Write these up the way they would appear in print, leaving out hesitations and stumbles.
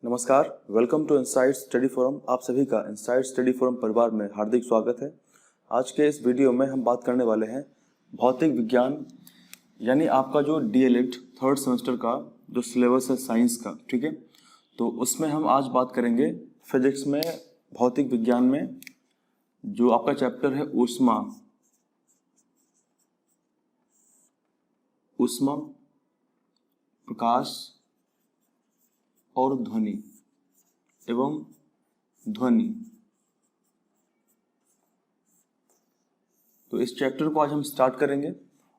नमस्कार, welcome to insight study forum. आप सभी का इनसाइट स्टडी फोरम परिवार में हार्दिक स्वागत है। आज के इस वीडियो में हम बात करने वाले हैं भौतिक विज्ञान यानी आपका जो डीएलएड थर्ड सेमेस्टर का जो सिलेबस है साइंस का, ठीक है। तो उसमें हम आज बात करेंगे फिजिक्स में, भौतिक विज्ञान में जो आपका चैप्टर है ऊष्मा, प्रकाश और ध्वनि एवं ध्वनि। तो इस चैप्टर को आज हम स्टार्ट करेंगे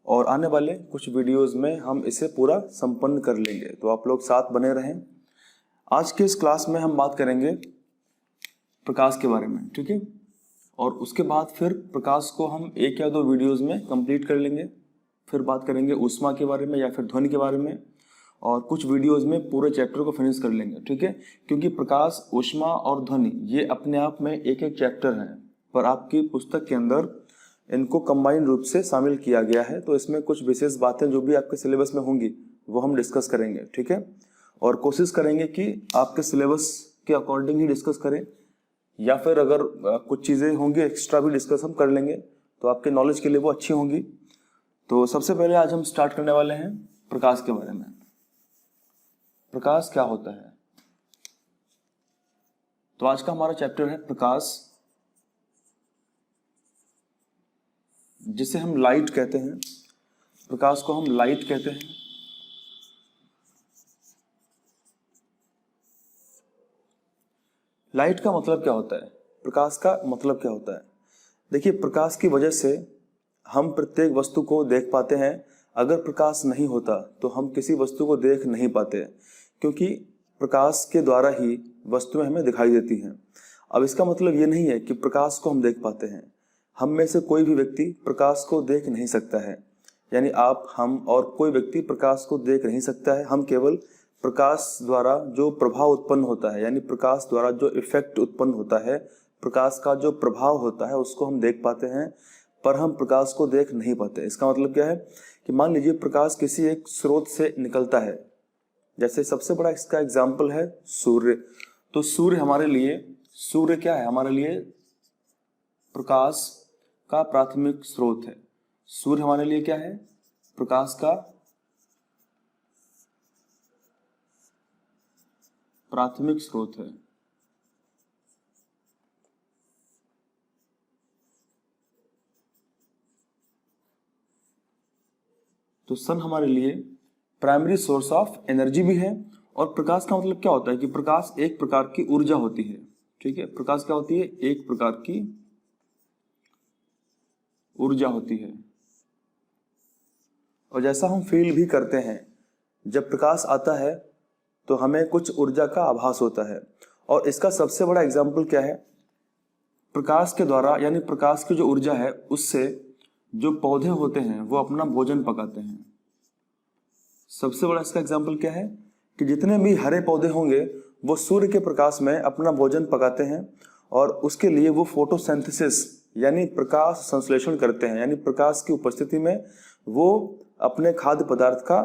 और आने वाले कुछ वीडियोस में हम इसे पूरा संपन्न कर लेंगे। तो आप लोग साथ बने रहें। आज के इस क्लास में हम बात करेंगे प्रकाश के बारे में, ठीक है। और उसके बाद फिर प्रकाश को हम एक या दो वीडियोस में कंप्लीट कर लेंगे। फिर बात करेंगे ऊष्मा के बारे में या फिर ध्वनि के बारे में, और कुछ वीडियोस में पूरे चैप्टर को फिनिश कर लेंगे, ठीक है। क्योंकि प्रकाश, ऊष्मा और ध्वनि ये अपने आप में एक एक चैप्टर हैं, पर आपकी पुस्तक के अंदर इनको कंबाइंड रूप से शामिल किया गया है। तो इसमें कुछ विशेष बातें जो भी आपके सिलेबस में होंगी वो हम डिस्कस करेंगे, ठीक है। और कोशिश करेंगे कि आपके सिलेबस के अकॉर्डिंग ही डिस्कस करें, या फिर अगर कुछ चीज़ें होंगी एक्स्ट्रा भी डिस्कस हम कर लेंगे तो आपके नॉलेज के लिए वो अच्छी होंगी। तो सबसे पहले आज हम स्टार्ट करने वाले हैं प्रकाश के बारे में। प्रकाश क्या होता है? तो आज का हमारा चैप्टर है प्रकाश, जिसे हम लाइट कहते हैं। प्रकाश को हम लाइट कहते हैं। लाइट का मतलब क्या होता है? प्रकाश का मतलब क्या होता है? देखिए, प्रकाश की वजह से हम प्रत्येक वस्तु को देख पाते हैं। अगर प्रकाश नहीं होता तो हम किसी वस्तु को देख नहीं पाते, क्योंकि प्रकाश के द्वारा ही वस्तुएं हमें दिखाई देती हैं। अब इसका मतलब ये नहीं है कि प्रकाश को हम देख पाते हैं। हम में से कोई भी व्यक्ति प्रकाश को देख नहीं सकता है, यानी आप, हम और कोई व्यक्ति प्रकाश को देख नहीं सकता है। हम केवल प्रकाश द्वारा जो प्रभाव उत्पन्न होता है, यानी प्रकाश द्वारा जो इफेक्ट उत्पन्न होता है, प्रकाश का जो प्रभाव होता है, उसको हम देख पाते हैं, पर हम प्रकाश को देख नहीं पाते। इसका मतलब क्या है कि मान लीजिए प्रकाश किसी एक स्रोत से निकलता है। जैसे सबसे बड़ा इसका एग्जाम्पल है सूर्य। तो सूर्य हमारे लिए, सूर्य क्या है? हमारे लिए प्रकाश का प्राथमिक स्रोत है। सूर्य हमारे लिए क्या है? प्रकाश का प्राथमिक स्रोत है। तो सन हमारे लिए प्राइमरी सोर्स ऑफ एनर्जी भी है। और प्रकाश का मतलब क्या होता है कि प्रकाश एक प्रकार की ऊर्जा होती है, ठीक है। प्रकाश क्या होती है? एक प्रकार की ऊर्जा होती है। और जैसा हम फील भी करते हैं, जब प्रकाश आता है तो हमें कुछ ऊर्जा का आभास होता है। और इसका सबसे बड़ा एग्जाम्पल क्या है? प्रकाश के द्वारा, यानी प्रकाश की जो ऊर्जा है उससे जो पौधे होते हैं वो अपना भोजन पकाते हैं। सबसे बड़ा इसका एग्जाम्पल क्या है कि जितने भी हरे पौधे होंगे वो सूर्य के प्रकाश में अपना भोजन पकाते हैं, और उसके लिए वो फोटोसिंथेसिस यानी प्रकाश संश्लेषण करते हैं। यानी प्रकाश की उपस्थिति में वो अपने खाद्य पदार्थ का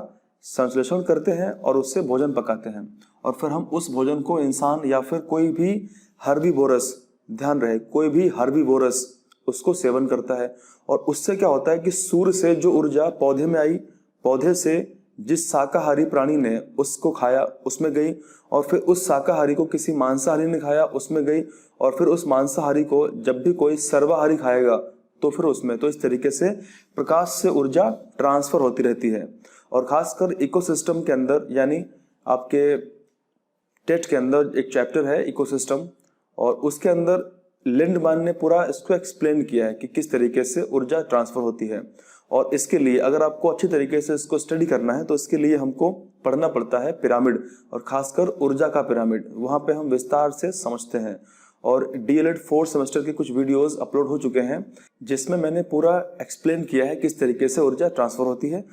संश्लेषण करते हैं और उससे भोजन पकाते हैं। और फिर हम उस भोजन को इंसान या फिर कोई भी हर्बीवोरस, ध्यान रहे, कोई भी हर्बीवोरस उसको सेवन करता है। और उससे क्या होता है कि सूर्य से जो ऊर्जा पौधे में आई, पौधे से जिस शाकाहारी प्राणी ने उसको खाया उसमें गई, और फिर उस शाकाहारी को किसी मांसाहारी ने खाया उसमें गई, और फिर उस मांसाहारी को जब भी कोई सर्वाहारी खाएगा तो फिर उसमें। तो इस तरीके से प्रकाश से ऊर्जा ट्रांसफर होती रहती है। और खासकर इकोसिस्टम के अंदर, यानी आपके टेट के अंदर एक चैप्टर है इकोसिस्टम, और उसके अंदर लिंडमैन ने पूरा इसको एक्सप्लेन किया है कि किस तरीके से ऊर्जा ट्रांसफर होती है। और इसके लिए अगर आपको अच्छी तरीके से इसको स्टडी करना है तो इसके लिए हमको पढ़ना पड़ता है पिरामिड, और खासकर ऊर्जा का पिरामिड। वहाँ पे हम विस्तार से समझते हैं। और डीएलएड फोर्थ सेमेस्टर के कुछ वीडियोस अपलोड हो चुके हैं जिसमें मैंने पूरा एक्सप्लेन किया है किस तरीके से ऊर्जा ट्रांसफर होती है।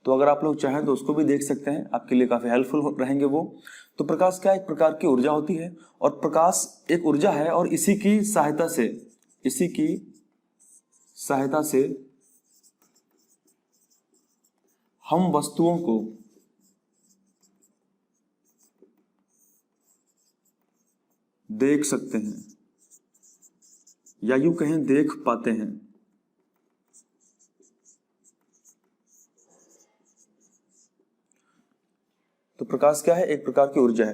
तो अगर आप लोग चाहें तो उसको भी देख सकते हैं, आपके लिए काफ़ी हेल्पफुल रहेंगे वो। तो प्रकाश क्या एक प्रकार की ऊर्जा होती है, और प्रकाश एक ऊर्जा है, और इसी की सहायता से हम वस्तुओं को देख सकते हैं या यूं कहें देख पाते हैं। तो प्रकाश क्या है? एक प्रकार की ऊर्जा है।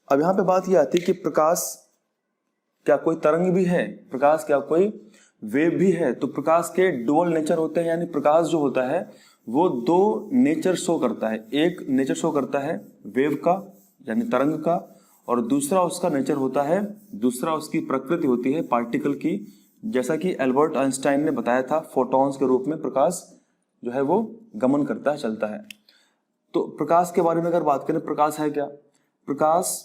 अब यहां पे बात यह आती है कि प्रकाश क्या कोई तरंग भी है? प्रकाश क्या कोई वेव भी है? तो प्रकाश के डुअल नेचर होते हैं, यानी प्रकाश जो होता है वो दो नेचर शो करता है। एक नेचर शो करता है वेव का यानी तरंग का, और दूसरा उसका नेचर होता है, दूसरा उसकी प्रकृति होती है पार्टिकल की। जैसा कि एल्बर्ट आइंस्टाइन ने बताया था, फोटॉन्स के रूप में प्रकाश जो है वो गमन करता है, चलता है। तो प्रकाश के बारे में अगर बात करें, प्रकाश है क्या? प्रकाश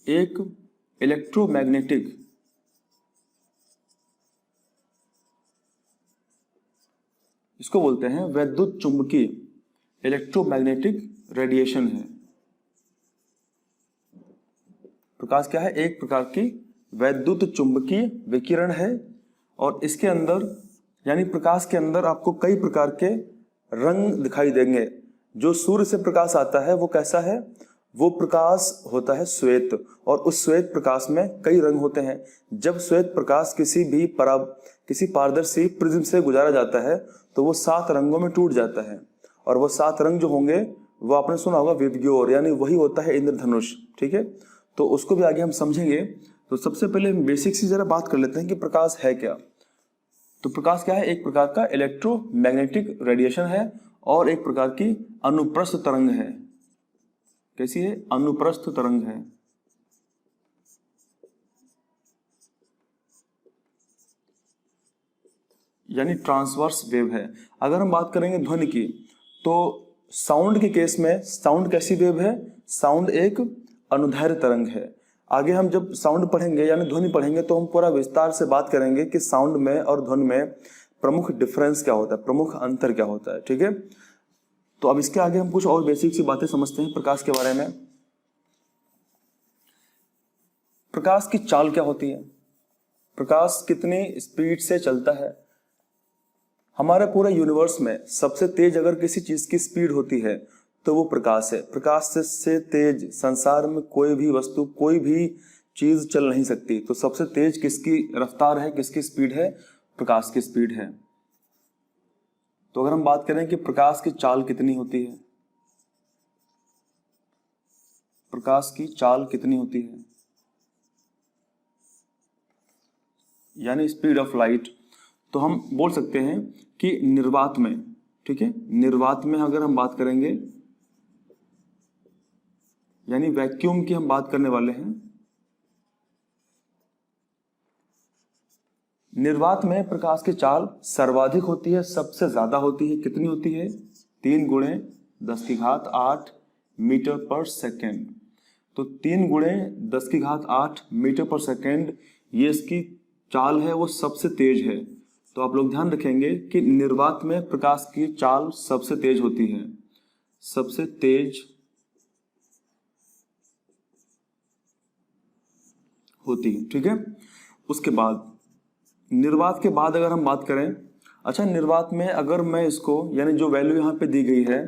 एक इलेक्ट्रोमैग्नेटिक इसको बोलते हैं वैद्युत चुंबकीय इलेक्ट्रोमैग्नेटिक रेडिएशन है। प्रकाश क्या है? एक प्रकार की वैद्युत चुंबकीय विकिरण है, और इसके अंदर यानी प्रकाश के अंदर आपको कई प्रकार के रंग दिखाई देंगे। जो सूर्य से प्रकाश आता है वो कैसा है? वो प्रकाश होता है श्वेत, और उस श्वेत प्रकाश में कई रंग होते हैं। जब श्वेत प्रकाश किसी पारदर्शी प्रिज्म से गुजारा जाता है तो वो 7 रंगों में टूट जाता है, और वो 7 रंग जो होंगे वो आपने सुना होगा विबग्योर, यानी वही होता है इंद्रधनुष। ठीक है, तो उसको भी आगे हम समझेंगे। तो सबसे पहले हम बेसिक सी जरा बात कर लेते हैं कि प्रकाश है क्या। तो प्रकाश क्या है? एक प्रकार का इलेक्ट्रोमैग्नेटिक रेडिएशन है, और एक प्रकार की अनुप्रस्थ तरंग है। कैसी है? अनुप्रस्थ तरंग है। यानी ट्रांसवर्स वेव है। अगर हम बात करेंगे ध्वनि की, तो साउंड के केस में साउंड कैसी वेव है? साउंड एक अनुदैर्घ्य तरंग है। आगे हम जब साउंड पढ़ेंगे यानी ध्वनि पढ़ेंगे तो हम पूरा विस्तार से बात करेंगे कि साउंड में और ध्वनि में प्रमुख डिफरेंस क्या होता है, प्रमुख अंतर क्या होता है। ठीक है, तो अब इसके आगे हम कुछ और बेसिक सी बातें समझते हैं प्रकाश के बारे में। प्रकाश की चाल क्या होती है? प्रकाश कितनी स्पीड से चलता है? हमारे पूरे यूनिवर्स में सबसे तेज अगर किसी चीज की स्पीड होती है तो वो प्रकाश है। प्रकाश से तेज संसार में कोई भी वस्तु, कोई भी चीज चल नहीं सकती। तो सबसे तेज किसकी रफ्तार है, किसकी स्पीड है? प्रकाश की स्पीड है। तो अगर हम बात करें कि प्रकाश की चाल कितनी होती है, प्रकाश की चाल कितनी होती है यानी स्पीड ऑफ लाइट, तो हम बोल सकते हैं कि निर्वात में, ठीक है, निर्वात में अगर हम बात करेंगे यानी वैक्यूम की हम बात करने वाले हैं। निर्वात में प्रकाश की चाल सर्वाधिक होती है, सबसे ज्यादा होती है। कितनी होती है? 3 गुणे 10⁸ मीटर पर सेकेंड। तो 3 गुणे 10⁸ मीटर पर सेकेंड ये इसकी चाल है, वो सबसे तेज है। तो आप लोग ध्यान रखेंगे कि निर्वात में प्रकाश की चाल सबसे तेज होती है, सबसे तेज होती है। ठीक है, उसके बाद निर्वात के बाद अगर हम बात करें, अच्छा निर्वात में अगर मैं इसको यानी जो वैल्यू यहाँ पे दी गई है,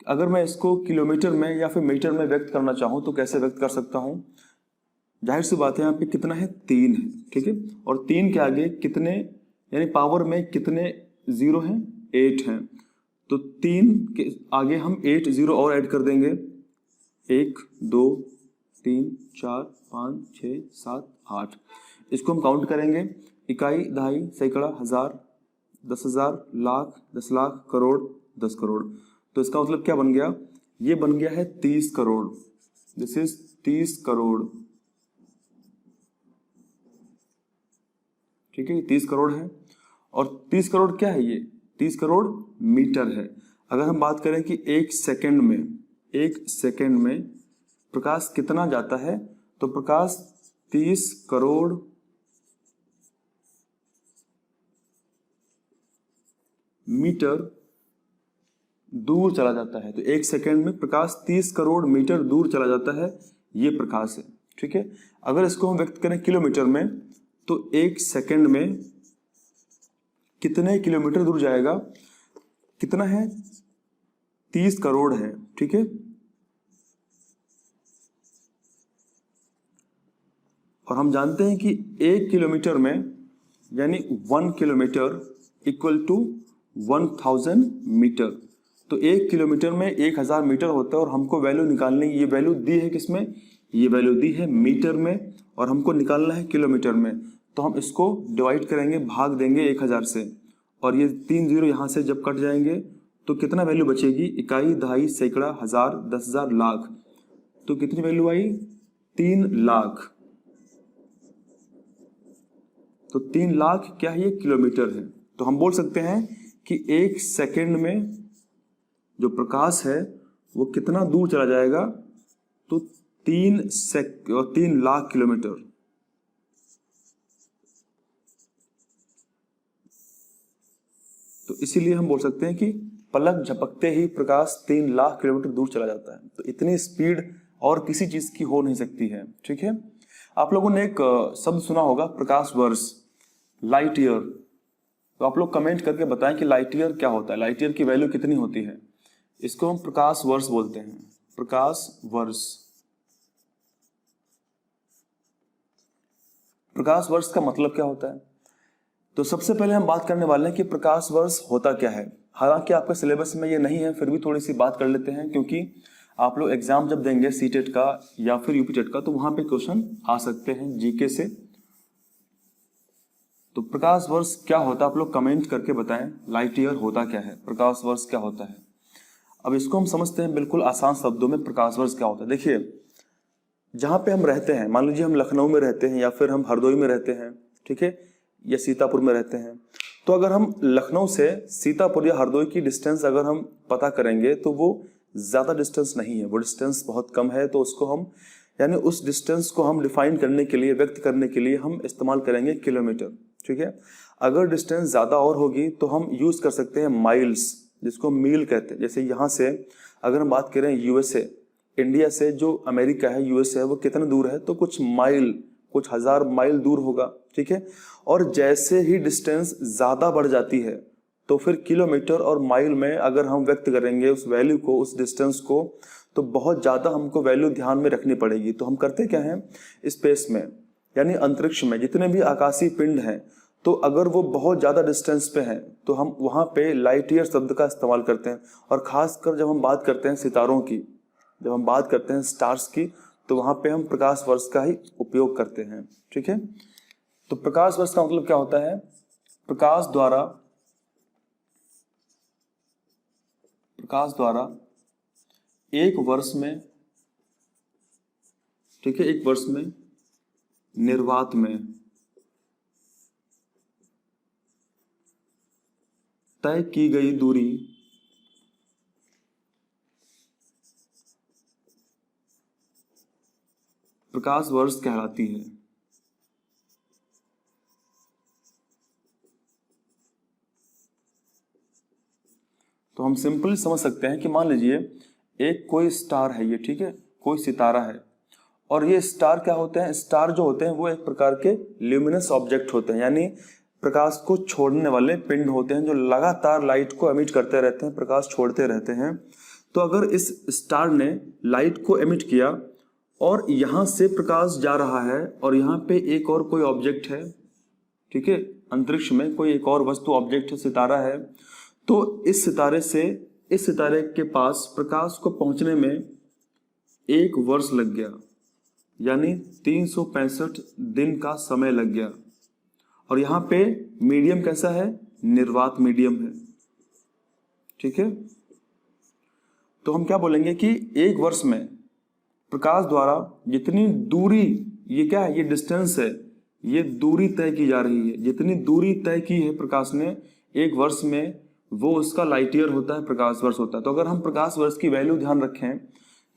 अगर मैं इसको किलोमीटर में या फिर मीटर में व्यक्त करना चाहूँ तो कैसे व्यक्त कर सकता हूँ? जाहिर सी बात है, यहाँ पे कितना है? 3 है। ठीक है, और 3 के आगे कितने यानी पावर में कितने जीरो हैं? 8 हैं। तो 3 के आगे हम 8 जीरो और ऐड कर देंगे। 1 2 3 4 5 6 7 8। इसको हम काउंट करेंगे, इकाई, दहाई, सैकड़ा, हजार, 10,000, लाख, 10 लाख, करोड़, 10 करोड़। तो इसका मतलब क्या बन गया? ये बन गया है 30 करोड़। This is 30 crore. ठीक है, 30 करोड़ है। और 30 करोड़ क्या है? ये 30 करोड़ मीटर है। अगर हम बात करें कि 1 सेकेंड में प्रकाश कितना जाता है, तो प्रकाश 30 करोड़ मीटर दूर चला जाता है। तो 1 सेकेंड में प्रकाश 30 करोड़ मीटर दूर चला जाता है, ये प्रकाश है। ठीक है, अगर इसको हम व्यक्त करें किलोमीटर में, तो 1 सेकेंड में कितने किलोमीटर दूर जाएगा? कितना है? 30 करोड़ है, ठीक है। और हम जानते हैं कि 1 किलोमीटर में यानी 1 किलोमीटर इक्वल टू 1000 मीटर। तो 1 किलोमीटर में 1000 मीटर होता है और हमको वैल्यू निकालनी, ये वैल्यू दी है किसमें, ये वैल्यू दी है मीटर में और हमको निकालना है किलोमीटर में। तो हम इसको डिवाइड करेंगे, भाग देंगे 1000 से और ये 3 जीरो यहाँ से जब कट जाएंगे तो कितना वैल्यू बचेगी, इकाई, दहाई, सैकड़ा, हजार, 10,000, लाख। तो कितनी वैल्यू आई, 3 लाख। तो 3 लाख क्या है, ये किलोमीटर है। तो हम बोल सकते हैं कि 1 सेकंड में जो प्रकाश है वो कितना दूर चला जाएगा, तो 3 लाख किलोमीटर। तो इसीलिए हम बोल सकते हैं कि पलक झपकते ही प्रकाश 3 लाख किलोमीटर दूर चला जाता है। तो इतनी स्पीड और किसी चीज की हो नहीं सकती है, ठीक है। आप लोगों ने एक शब्द सुना होगा, प्रकाश वर्ष, लाइट ईयर। तो आप लोग कमेंट करके बताएं कि लाइट ईयर क्या होता है, लाइट ईयर की वैल्यू कितनी होती है। इसको हम प्रकाश वर्ष बोलते हैं, प्रकाश वर्ष। प्रकाश वर्ष का मतलब क्या होता है, तो सबसे पहले हम बात करने वाले हैं कि प्रकाश वर्ष होता क्या है। हालांकि आपके सिलेबस में ये नहीं है, फिर भी थोड़ी सी बात कर लेते हैं, क्योंकि आप लोग एग्जाम जब देंगे सीटेट का या फिर यूपी टेट का, तो वहां पे क्वेश्चन आ सकते हैं जीके से। तो प्रकाश वर्ष क्या होता है, आप लोग कमेंट करके बताएं, लाइट ईयर होता क्या है, प्रकाश वर्ष क्या होता है। अब इसको हम समझते हैं बिल्कुल आसान शब्दों में, प्रकाश वर्ष क्या होता है। देखिए, जहां पे हम रहते हैं, मान लीजिए हम लखनऊ में रहते हैं या फिर हम हरदोई में रहते हैं, ठीक है, या सीतापुर में रहते हैं। तो अगर हम लखनऊ से सीतापुर या हरदोई की डिस्टेंस अगर हम पता करेंगे तो वो ज्यादा डिस्टेंस नहीं है, वो डिस्टेंस बहुत कम है। तो उसको हम, यानी उस डिस्टेंस को हम डिफाइन करने के लिए, व्यक्त करने के लिए हम इस्तेमाल करेंगे किलोमीटर, ठीक है। अगर डिस्टेंस ज्यादा और होगी तो हम यूज कर सकते हैं माइल्स, जिसको मील कहते हैं। जैसे यहाँ से अगर हम बात करें यूएसए, इंडिया से जो अमेरिका है, यूएसए है, वो कितना दूर है, तो कुछ माइल, कुछ 1000 माइल दूर होगा, ठीक है। और जैसे ही डिस्टेंस ज्यादा बढ़ जाती है तो फिर किलोमीटर और माइल में अगर हम व्यक्त करेंगे उस वैल्यू को, उस डिस्टेंस को, तो बहुत ज्यादा हमको वैल्यू ध्यान में रखनी पड़ेगी। तो हम करते क्या हैं, स्पेस में यानी अंतरिक्ष में जितने भी आकाशीय पिंड हैं, तो अगर वो बहुत ज्यादा डिस्टेंस पे हैं तो हम वहां पे लाइट ईयर शब्द का इस्तेमाल करते हैं। और खासकर जब हम बात करते हैं सितारों की, जब हम बात करते हैं स्टार्स की, तो वहां पे हम प्रकाश वर्ष का ही उपयोग करते हैं, ठीक है। तो प्रकाश वर्ष का मतलब क्या होता है, प्रकाश द्वारा एक वर्ष में, ठीक है, एक वर्ष में निर्वात में तय की गई दूरी प्रकाश वर्ष कहलाती है। तो हम सिंपली समझ सकते हैं कि मान लीजिए एक कोई स्टार है, ये ठीक है, कोई सितारा है, और ये स्टार क्या होते हैं, स्टार जो होते हैं वो एक प्रकार के ल्यूमिनस ऑब्जेक्ट होते हैं, यानी प्रकाश को छोड़ने वाले पिंड होते हैं जो लगातार लाइट को एमिट करते रहते हैं, प्रकाश छोड़ते रहते हैं। तो अगर इस स्टार ने लाइट को एमिट किया और यहां से प्रकाश जा रहा है और यहाँ पे एक और कोई ऑब्जेक्ट है, ठीक है, अंतरिक्ष में कोई एक और वस्तु ऑब्जेक्ट है, सितारा है, तो इस सितारे के पास प्रकाश को पहुंचने में 1 वर्ष लग गया, यानी 365 दिन का समय लग गया। और यहाँ पे मीडियम कैसा है, निर्वात मीडियम है, ठीक है। तो हम क्या बोलेंगे कि 1 वर्ष में प्रकाश द्वारा जितनी दूरी, ये क्या है, ये डिस्टेंस है, ये दूरी तय की जा रही है, जितनी दूरी तय की है प्रकाश ने 1 वर्ष में, वो उसका लाइट ईयर होता है, प्रकाश वर्ष होता है। तो अगर हम प्रकाश वर्ष की वैल्यू ध्यान रखें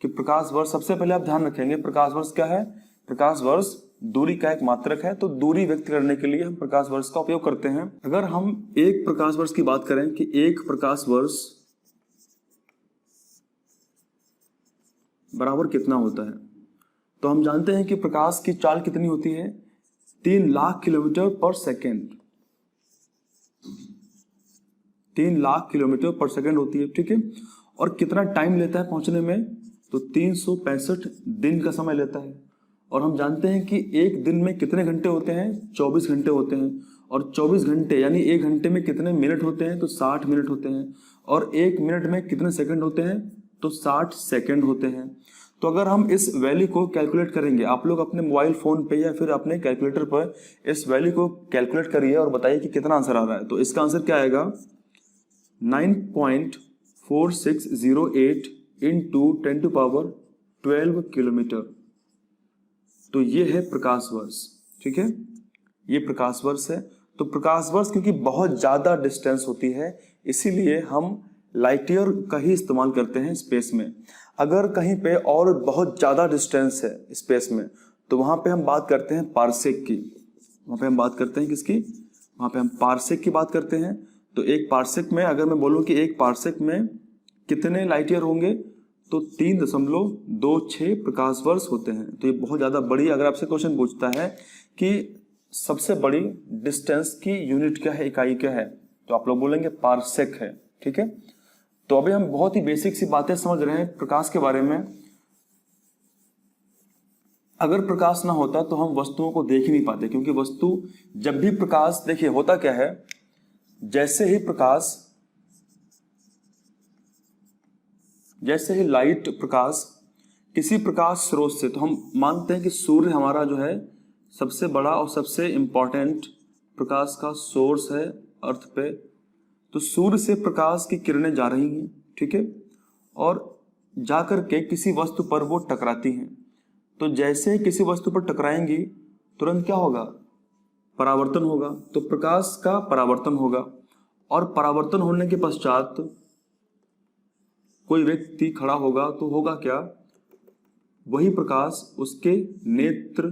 कि प्रकाश वर्ष, सबसे पहले आप ध्यान रखेंगे प्रकाश वर्ष क्या है, प्रकाश वर्ष दूरी का एक मात्रक है। तो दूरी व्यक्त करने के लिए हम प्रकाश वर्ष का उपयोग करते हैं। अगर हम एक प्रकाश वर्ष की बात करें कि एक प्रकाश वर्ष बराबर कितना होता है, तो हम जानते हैं कि प्रकाश की चाल कितनी होती है, 3 लाख किलोमीटर पर सेकेंड, 3 लाख किलोमीटर पर सेकेंड होती है, ठीक है। और कितना टाइम लेता है पहुंचने में, तो 365 दिन का समय लेता है। और हम जानते हैं कि एक दिन में कितने घंटे होते हैं, 24 घंटे होते हैं। और 24 घंटे यानी एक घंटे में कितने मिनट होते हैं, तो 60 मिनट होते हैं। और एक मिनट में कितने सेकंड होते हैं, तो 60 सेकंड होते हैं। तो अगर हम इस वैल्यू को कैलकुलेट करेंगे, आप लोग अपने मोबाइल फोन पे या फिर अपने कैलकुलेटर पर इस वैल्यू को कैलकुलेट करिए और बताइए कि कितना आंसर आ रहा है। तो इसका आंसर क्या आएगा, 9.4608 इंटू 10⁻12 किलोमीटर। तो ये है प्रकाश वर्ष, ठीक है, ये प्रकाश वर्ष है। तो प्रकाश वर्ष क्योंकि बहुत ज्यादा डिस्टेंस होती है, इसीलिए हम लाइट ईयर का ही इस्तेमाल करते हैं स्पेस में। अगर कहीं पे और बहुत ज्यादा डिस्टेंस है स्पेस में, तो वहां पे हम बात करते हैं पार्सेक की। वहां पे हम बात करते हैं किसकी, वहां पे हम पार्सेक की बात करते हैं। तो एक पार्सेक में अगर मैं बोलूं कि एक पार्सेक में कितने लाइट ईयर होंगे, तो 3.26 प्रकाश वर्ष होते हैं। तो ये बहुत ज्यादा बड़ी, अगर आपसे क्वेश्चन पूछता है कि सबसे बड़ी डिस्टेंस की यूनिट क्या है, इकाई क्या है, तो आप लोग बोलेंगे पार्सेक है, ठीक है। तो अभी हम बहुत ही बेसिक सी बातें समझ रहे हैं प्रकाश के बारे में। अगर प्रकाश ना होता तो हम वस्तुओं को देख ही नहीं पाते, क्योंकि वस्तु जब भी प्रकाश, देखिए होता क्या है, जैसे ही लाइट प्रकाश किसी प्रकाश स्रोत से, तो हम मानते हैं कि सूर्य हमारा जो है सबसे बड़ा और सबसे इंपॉर्टेंट प्रकाश का सोर्स है अर्थ पे। तो सूर्य से प्रकाश की किरणें जा रही हैं, ठीक है, और जाकर के किसी वस्तु पर वो टकराती हैं। तो जैसे ही किसी वस्तु पर टकराएंगी, तुरंत क्या होगा, परावर्तन होगा। तो प्रकाश का परावर्तन होगा, और परावर्तन होने के पश्चात कोई व्यक्ति खड़ा होगा, तो होगा क्या, वही प्रकाश उसके नेत्र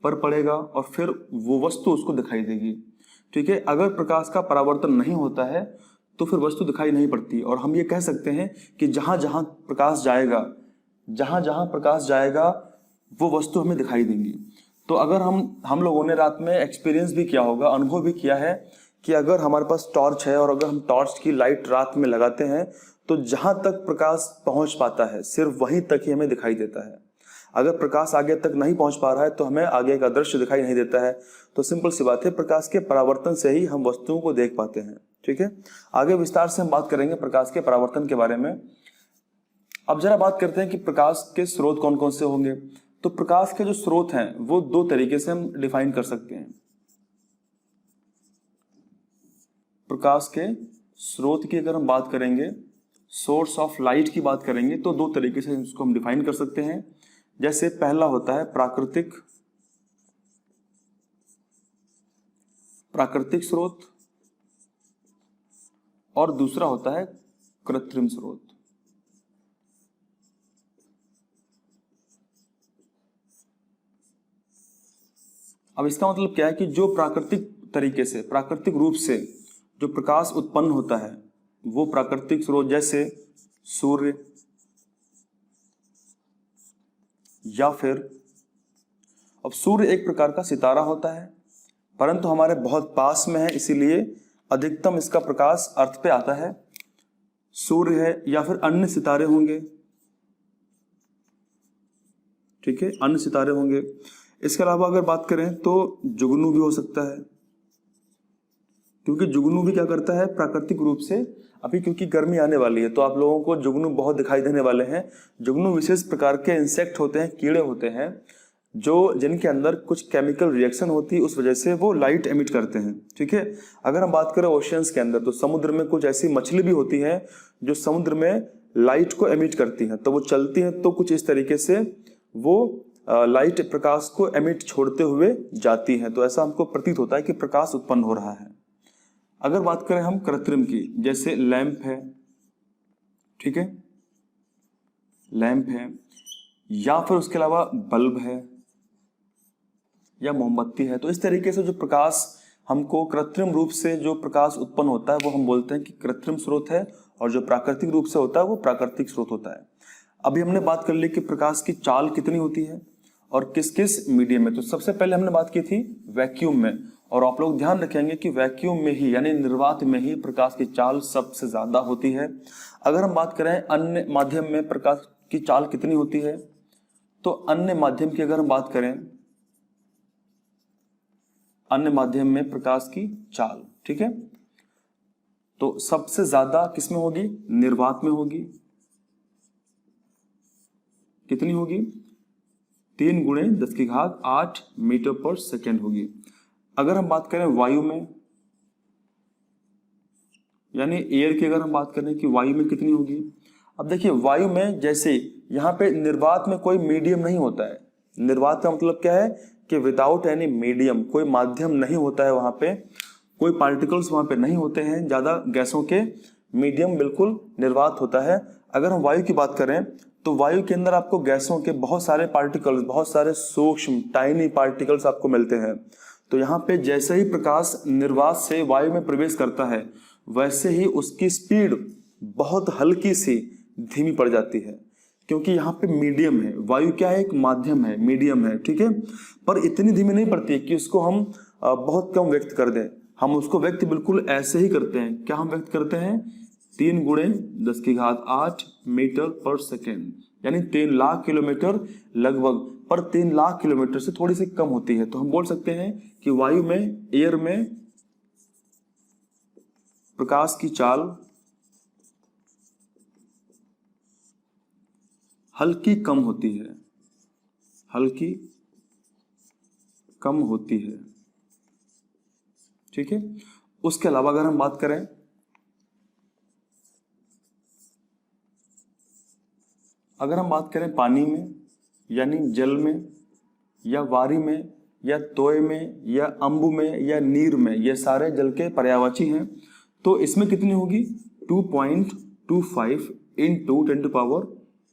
पर पड़ेगा और फिर वो वस्तु उसको दिखाई देगी, ठीक है। अगर प्रकाश का परावर्तन नहीं होता है तो फिर वस्तु दिखाई नहीं पड़ती। और हम ये कह सकते हैं कि जहां जहां प्रकाश जाएगा वो वस्तु हमें दिखाई देंगी। तो अगर हम लोगों ने रात में एक्सपीरियंस भी किया होगा, अनुभव भी किया है कि अगर हमारे पास टॉर्च है और अगर हम टॉर्च की लाइट रात में लगाते हैं, तो जहां तक प्रकाश पहुंच पाता है सिर्फ वहीं तक ही हमें दिखाई देता है। अगर प्रकाश आगे तक नहीं पहुंच पा रहा है तो हमें आगे का दृश्य दिखाई नहीं देता है। तो सिंपल सी बात है, प्रकाश के परावर्तन से ही हम वस्तुओं को देख पाते हैं, ठीक है। आगे विस्तार से हम बात करेंगे प्रकाश के परावर्तन के बारे में। अब जरा बात करते हैं कि प्रकाश के स्रोत कौन कौन से होंगे। तो प्रकाश के जो स्रोत हैं वो दो तरीके से हम डिफाइन कर सकते हैं। प्रकाश के स्रोत की अगर हम बात करेंगे, सोर्स ऑफ लाइट की बात करेंगे, तो दो तरीके से इसको हम डिफाइन कर सकते हैं। जैसे पहला होता है प्राकृतिक स्रोत, और दूसरा होता है कृत्रिम स्रोत। अब इसका मतलब क्या है कि जो प्राकृतिक रूप से जो प्रकाश उत्पन्न होता है वो प्राकृतिक स्रोत, जैसे सूर्य, या फिर, अब सूर्य एक प्रकार का सितारा होता है परंतु हमारे बहुत पास में है, इसीलिए अधिकतम इसका प्रकाश अर्थ पे आता है। सूर्य है या फिर अन्य सितारे होंगे, ठीक है, अन्य सितारे होंगे। इसके अलावा अगर बात करें तो जुगनू भी हो सकता है, क्योंकि जुगनू भी क्या करता है प्राकृतिक रूप से, अभी क्योंकि गर्मी आने वाली है तो आप लोगों को जुगनू बहुत दिखाई देने वाले हैं। जुगनू विशेष प्रकार के इंसेक्ट होते हैं, कीड़े होते हैं, जो जिनके अंदर कुछ केमिकल रिएक्शन होती है, उस वजह से वो लाइट एमिट करते हैं, ठीक है। अगर हम बात करें ओशियंस के अंदर, तो समुद्र में कुछ ऐसी मछली भी होती हैं जो समुद्र में लाइट को एमिट करती हैं। तो वो चलती हैं तो कुछ इस तरीके से वो लाइट प्रकाश को एमिट छोड़ते हुए जाती हैं। तो ऐसा हमको प्रतीत होता है कि प्रकाश उत्पन्न हो रहा है। अगर बात करें हम कृत्रिम की, जैसे लैंप है, ठीक है, लैंप है, या फिर उसके अलावा बल्ब है या मोमबत्ती है। तो इस तरीके से जो प्रकाश हमको कृत्रिम रूप से जो प्रकाश उत्पन्न होता है वो हम बोलते हैं कि कृत्रिम स्रोत है, और जो प्राकृतिक रूप से होता है वो प्राकृतिक स्रोत होता है। अभी हमने बात कर ली कि प्रकाश की चाल कितनी होती है और किस किस मीडियम में। तो सबसे पहले हमने बात की थी वैक्यूम में, और आप लोग ध्यान रखेंगे कि वैक्यूम में ही यानी निर्वात में ही प्रकाश की चाल सबसे ज्यादा होती है। अगर हम बात करें अन्य माध्यम में प्रकाश की चाल कितनी होती है, तो अन्य माध्यम की अगर हम बात करें, अन्य माध्यम में प्रकाश की चाल, ठीक है, तो सबसे ज्यादा किसमें होगी, निर्वात में होगी। कितनी होगी, 3 × 10⁸ मीटर पर सेकेंड होगी। अगर हम बात करें वायु में, यानी एयर की अगर हम बात करें कि वायु में कितनी होगी, अब देखिए वायु में जैसे यहाँ पे निर्वात में कोई मीडियम नहीं होता है। निर्वात का मतलब क्या है कि विदाउट एनी मीडियम, कोई माध्यम नहीं होता है, वहां पे कोई पार्टिकल्स वहां पे नहीं होते हैं, ज्यादा गैसों के मीडियम बिल्कुल निर्वात होता है। अगर हम वायु की बात करें तो वायु के अंदर आपको गैसों के बहुत सारे पार्टिकल्स, बहुत सारे सूक्ष्म टाइनी पार्टिकल्स आपको मिलते हैं। तो यहाँ पे जैसे ही प्रकाश निर्वात से वायु में प्रवेश करता है, वैसे ही उसकी स्पीड बहुत हल्की सी धीमी पड़ जाती है, क्योंकि यहाँ पे मीडियम है। वायु क्या है, एक माध्यम है, मीडियम है, ठीक है, पर इतनी धीमी नहीं पड़ती है कि उसको हम बहुत कम व्यक्त कर दें। हम उसको व्यक्त बिल्कुल ऐसे ही करते हैं। क्या हम व्यक्त करते हैं, 3 × 10⁸ मीटर पर सेकेंड, यानी 3 लाख किलोमीटर लगभग, पर 3 लाख किलोमीटर से थोड़ी सी कम होती है। तो हम बोल सकते हैं कि वायु में, एयर में प्रकाश की चाल हल्की कम होती है, हल्की कम होती है, ठीक है। उसके अलावा अगर हम बात करें, अगर हम बात करें पानी में, यानी जल में या वारी में या तोय में या अम्बु में या नीर में, ये सारे जल के पर्यायवाची हैं, तो इसमें कितनी होगी, 2.25 ×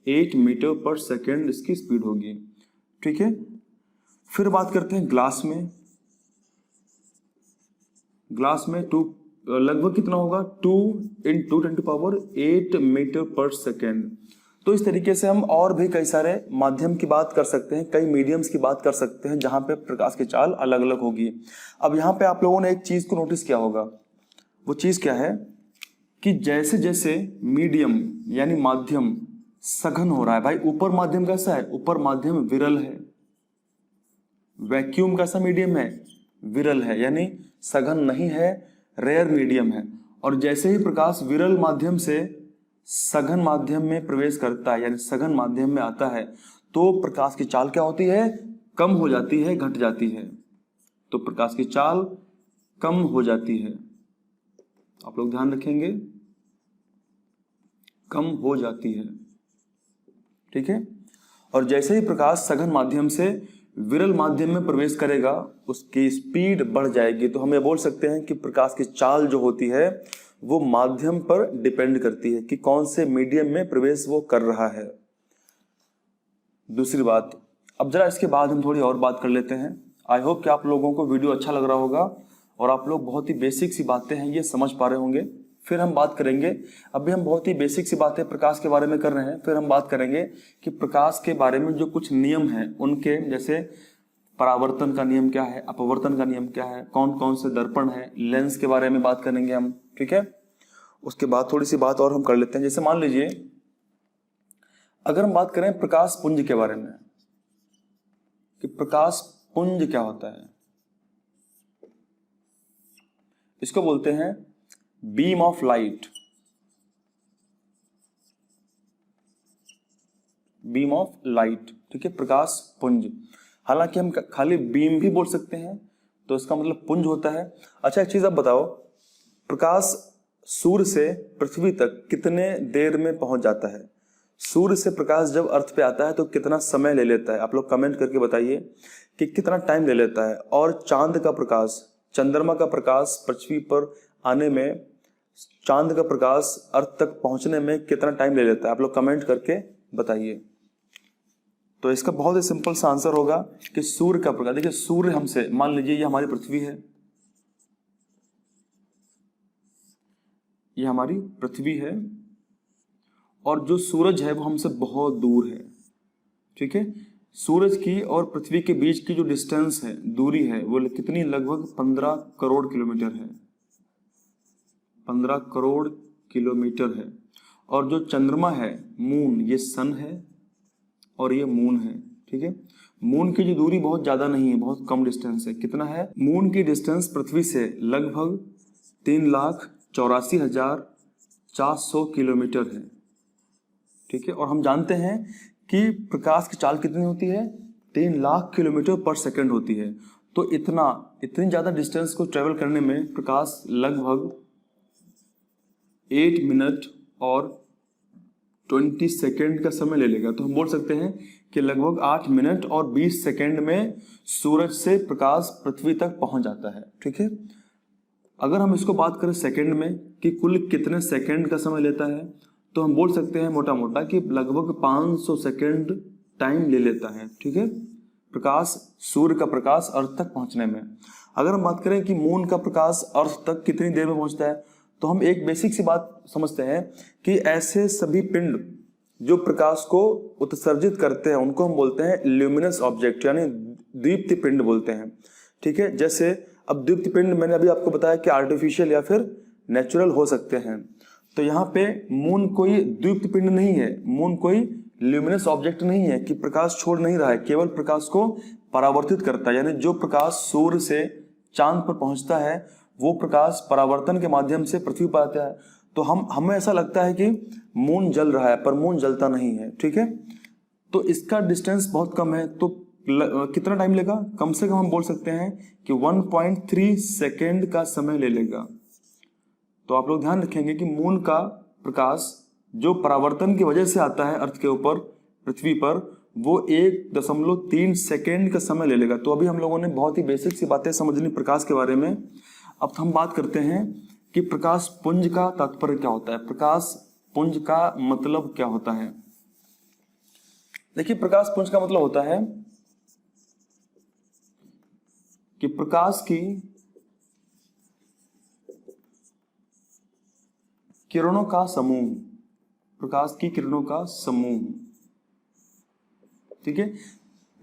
10⁸ मीटर पर सेकेंड इसकी स्पीड होगी, ठीक है। फिर बात करते हैं ग्लास में। ग्लास में लगभग कितना होगा, 2 × 10⁸ मीटर पर सेकेंड। तो इस तरीके से हम और भी कई सारे माध्यम की बात कर सकते हैं, कई मीडियम्स की बात कर सकते हैं, जहां पे प्रकाश की चाल अलग अलग होगी। अब यहाँ पे आप लोगों ने एक चीज को नोटिस किया होगा, वो चीज क्या है कि जैसे जैसे मीडियम यानी माध्यम सघन हो रहा है, भाई ऊपर माध्यम कैसा है, ऊपर माध्यम विरल है, वैक्यूम कैसा मीडियम है, विरल है, यानी सघन नहीं है, रेयर मीडियम है। और जैसे ही प्रकाश विरल माध्यम से सघन माध्यम में प्रवेश करता है, यानी सघन माध्यम में आता है, तो प्रकाश की चाल क्या होती है, कम हो जाती है, घट जाती है। तो प्रकाश की चाल कम हो जाती है, आप लोग ध्यान रखेंगे, कम हो जाती है, ठीक है। और जैसे ही प्रकाश सघन माध्यम से विरल माध्यम में प्रवेश करेगा, उसकी स्पीड बढ़ जाएगी। तो हम ये बोल सकते हैं कि प्रकाश की चाल जो होती है वो माध्यम पर डिपेंड करती है कि कौन से मीडियम में प्रवेश वो कर रहा है। दूसरी बात, अब जरा इसके बाद हम थोड़ी और बात कर लेते हैं। आई होप कि आप लोगों को वीडियो अच्छा लग रहा होगा और आप लोग बहुत ही बेसिक सी बातें हैं ये समझ पा रहे होंगे। फिर हम बात करेंगे, अभी हम बहुत ही बेसिक सी बातें प्रकाश के बारे में कर रहे हैं, फिर हम बात करेंगे कि प्रकाश के बारे में जो कुछ नियम हैं उनके, जैसे परावर्तन का नियम क्या है, अपवर्तन का नियम क्या है, कौन कौन से दर्पण है, लेंस के बारे में बात करेंगे हम, ठीक है। उसके बाद थोड़ी सी बात और हम कर लेते हैं, जैसे मान लीजिए अगर हम बात करें प्रकाश पुंज के बारे में कि प्रकाश पुंज क्या होता है, इसको बोलते हैं beam of light, beam of light, ठीक है, प्रकाश पुंज। हालांकि हम खाली बीम भी बोल सकते हैं, तो इसका मतलब पुंज होता है। अच्छा एक चीज आप बताओ, प्रकाश सूर्य से पृथ्वी तक कितने देर में पहुंच जाता है? सूर्य से प्रकाश जब अर्थ पे आता है तो कितना समय ले लेता है? आप लोग कमेंट करके बताइए कि कितना टाइम ले लेता है। और चांद का प्रकाश, चंद्रमा का प्रकाश पृथ्वी पर आने में, चांद का प्रकाश अर्थ तक पहुंचने में कितना टाइम ले लेता है? आप लोग कमेंट करके बताइए। तो इसका बहुत ही सिंपल सा आंसर होगा कि सूर्य का प्रकाश, देखिए सूर्य हमसे, मान लीजिए ये हमारी पृथ्वी है, ये हमारी पृथ्वी है, और जो सूरज है वो हमसे बहुत दूर है, ठीक है। सूरज की और पृथ्वी के बीच की जो डिस्टेंस है, दूरी है, वो कितनी? लगभग 15 करोड़ किलोमीटर है। 15 करोड़ किलोमीटर है। और जो चंद्रमा है, मून, ये सन है और ये मून है। ठीक है, मून की जो दूरी बहुत ज्यादा नहीं है, बहुत कम डिस्टेंस है। कितना है? मून की डिस्टेंस पृथ्वी से लगभग 3,84,400 किलोमीटर है। ठीक है, और हम जानते हैं कि प्रकाश की चाल कितनी होती है? 3 लाख किलोमीटर पर सेकंड होती है। तो इतनी ज्यादा डिस्टेंस को ट्रेवल करने में प्रकाश लगभग 8 मिनट और 20 सेकेंड का समय ले लेगा। तो हम बोल सकते हैं कि लगभग 8 मिनट और 20 सेकेंड में सूरज से प्रकाश पृथ्वी तक पहुंच जाता है। ठीक है, अगर हम इसको बात करें सेकेंड में कि कुल कितने सेकेंड का समय लेता है, तो हम बोल सकते हैं मोटा मोटा कि लगभग 500 सेकेंड टाइम ले लेता है। ठीक है, प्रकाश, सूर्य का प्रकाश अर्थ तक पहुंचने में। अगर हम बात करें कि मून का प्रकाश अर्थ तक कितनी देर में पहुंचता है, तो हम एक बेसिक सी बात समझते हैं कि ऐसे सभी पिंड जो प्रकाश को उत्सर्जित करते हैं उनको हम बोलते हैं ल्यूमिनस ऑब्जेक्ट, यानी दीप्ति पिंड बोलते हैं। ठीक है, जैसे अब दीप्ति पिंड मैंने अभी आपको बताया कि आर्टिफिशियल या फिर नेचुरल हो सकते हैं। तो यहाँ पे मून कोई दीप्ति पिंड नहीं है, मून कोई ल्यूमिनस ऑब्जेक्ट नहीं है कि प्रकाश छोड़ नहीं रहा है, केवल प्रकाश को परावर्तित करता है। यानी जो प्रकाश सूर्य से चांद पर पहुंचता है वो प्रकाश परावर्तन के माध्यम से पृथ्वी पर आता है। तो हमें ऐसा लगता है कि मून जल रहा है, पर मून जलता नहीं है। ठीक है, तो इसका डिस्टेंस बहुत कम है। तो कितना टाइम लेगा? कम से कम हम बोल सकते हैं कि 1.3 सेकेंड का समय ले लेगा। तो आप लोग ध्यान रखेंगे कि मून का प्रकाश जो परावर्तन की वजह से आता है अर्थ के ऊपर, पृथ्वी पर, वो 1.3 सेकेंड का समय ले लेगा। तो अभी हम लोगों ने बहुत ही बेसिक सी बातें समझ ली प्रकाश के बारे में। अब हम बात करते हैं कि प्रकाश पुंज का तात्पर्य क्या होता है, प्रकाश पुंज का मतलब क्या होता है। देखिए, प्रकाश पुंज का मतलब होता है कि प्रकाश की किरणों का समूह, प्रकाश की किरणों का समूह। ठीक है,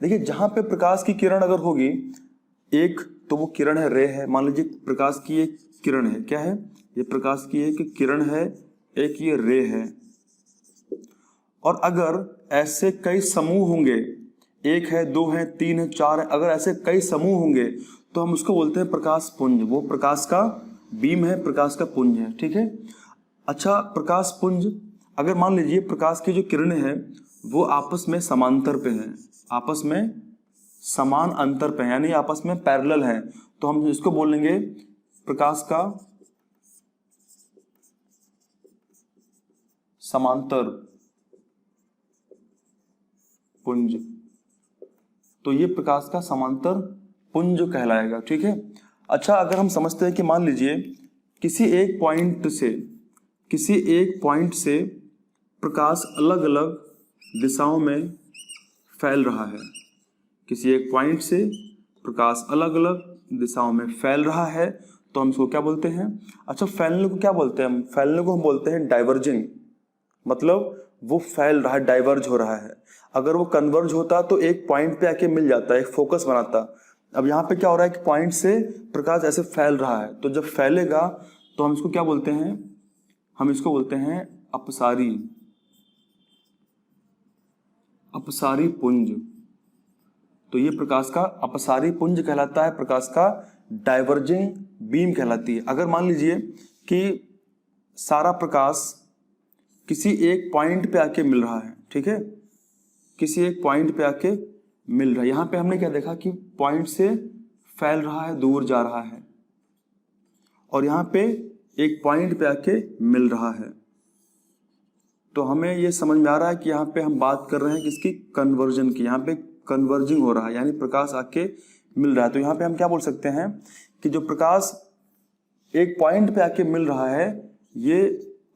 देखिए जहां पे प्रकाश की किरण अगर होगी, एक तो वो किरण है, रे है। मान लीजिए प्रकाश की एक किरण है, क्या है ये? प्रकाश की एक किरण है, एक ये रे है। और अगर ऐसे कई समूह होंगे, 1 है, 2 है, 3 है, 4 है, अगर ऐसे कई समूह होंगे तो हम उसको बोलते हैं प्रकाश पुंज। वो प्रकाश का बीम है, प्रकाश का पुंज है। ठीक है, अच्छा, प्रकाश पुंज अगर मान लीजिए प्रकाश की जो किरणें हैं वो आपस में समांतर पे हैं, आपस में समान अंतर पे हैं, यानी आपस में पैरेलल हैं, तो हम इसको बोलेंगे प्रकाश का समांतर पुंज। तो ये प्रकाश का समांतर पुंज कहलाएगा। ठीक है, अच्छा, अगर हम समझते हैं कि मान लीजिए किसी एक पॉइंट से प्रकाश अलग अलग दिशाओं में फैल रहा है, किसी एक पॉइंट से प्रकाश अलग अलग दिशाओं में फैल रहा है, तो हम इसको क्या बोलते हैं? अच्छा, फैलने को क्या बोलते हैं? फैलने को हम बोलते हैं डाइवर्जिंग, मतलब वो फैल रहा है, डाइवर्ज हो रहा है। अगर वो कन्वर्ज होता तो एक पॉइंट पे आके मिल जाता, एक फोकस बनाता। अब यहाँ पे क्या हो रहा है कि पॉइंट से प्रकाश ऐसे फैल रहा है, तो जब फैलेगा तो हम इसको क्या बोलते हैं? हम इसको बोलते हैं अपसारी पुंज। तो ये प्रकाश का अपसारी पुंज कहलाता है, प्रकाश का डाइवर्जिंग बीम कहलाती है। अगर मान लीजिए कि सारा प्रकाश किसी एक पॉइंट पे आके मिल रहा है, ठीक है, किसी एक पॉइंट पे आके मिल रहा है, यहां पे हमने क्या देखा कि पॉइंट से फैल रहा है, दूर जा रहा है, और यहां पे एक पॉइंट पे आके मिल रहा है। तो हमें ये समझ में आ रहा है कि यहाँ पे हम बात कर रहे हैं किसकी? कन्वर्जन की। यहाँ पे कन्वर्जिंग हो रहा है, यानी प्रकाश आके मिल रहा है। तो यहाँ पे हम क्या बोल सकते हैं कि जो प्रकाश एक पॉइंट पे आके मिल रहा है ये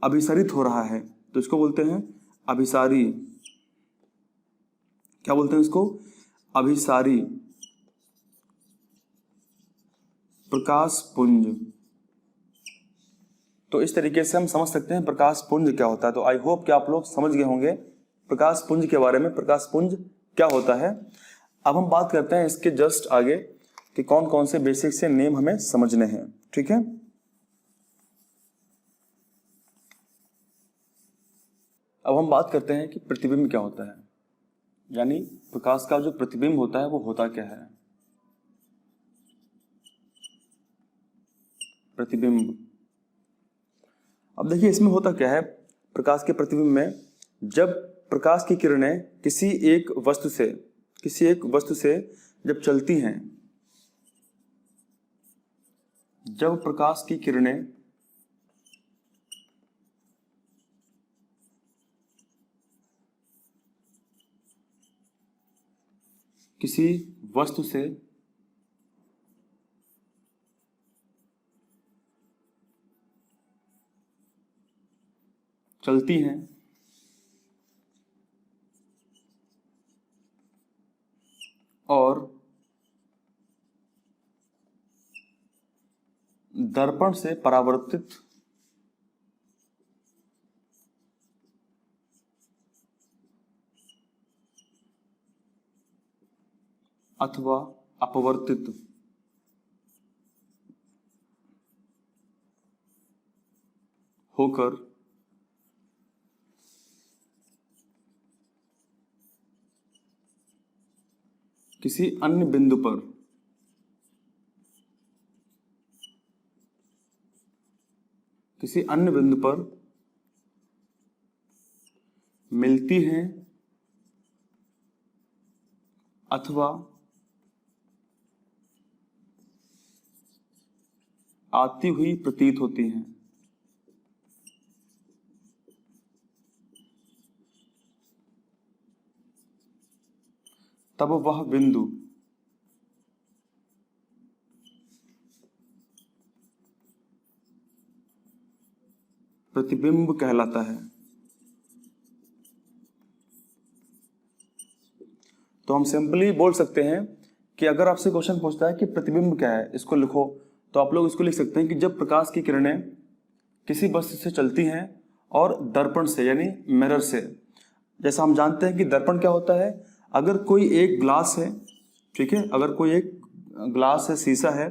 अभिसरित हो रहा है, तो इसको बोलते हैं अभिसारी। क्या बोलते हैं इसको? अभिसारी प्रकाश पुंज। तो इस तरीके से हम समझ सकते हैं प्रकाश पुंज क्या होता है। तो आई होप कि आप लोग समझ गए होंगे प्रकाश पुंज के बारे में, प्रकाश पुंज क्या होता है। अब हम बात करते हैं इसके जस्ट आगे कि कौन कौन से बेसिक से नेम हमें समझने हैं। ठीक है, अब हम बात करते हैं कि प्रतिबिंब क्या होता है, यानी प्रकाश का जो प्रतिबिंब होता है वो होता क्या है। प्रतिबिंब, अब देखिए इसमें होता क्या है, प्रकाश के प्रतिबिंब में जब प्रकाश की किरणें किसी एक वस्तु से जब चलती हैं, जब प्रकाश की किरणें किसी वस्तु से चलती हैं और दर्पण से परावर्तित अथवा अपवर्तित होकर किसी अन्य बिंदु पर मिलती हैं अथवा आती हुई प्रतीत होती हैं। तब वह बिंदु प्रतिबिंब कहलाता है। तो हम सिंपली बोल सकते हैं कि अगर आपसे क्वेश्चन पूछता है कि प्रतिबिंब क्या है, इसको लिखो, तो आप लोग इसको लिख सकते हैं कि जब प्रकाश की किरणें किसी वस्तु से चलती हैं और दर्पण से यानी मिरर से, जैसा हम जानते हैं कि दर्पण क्या होता है, अगर कोई एक ग्लास है, ठीक है, अगर कोई एक ग्लास है, शीशा है,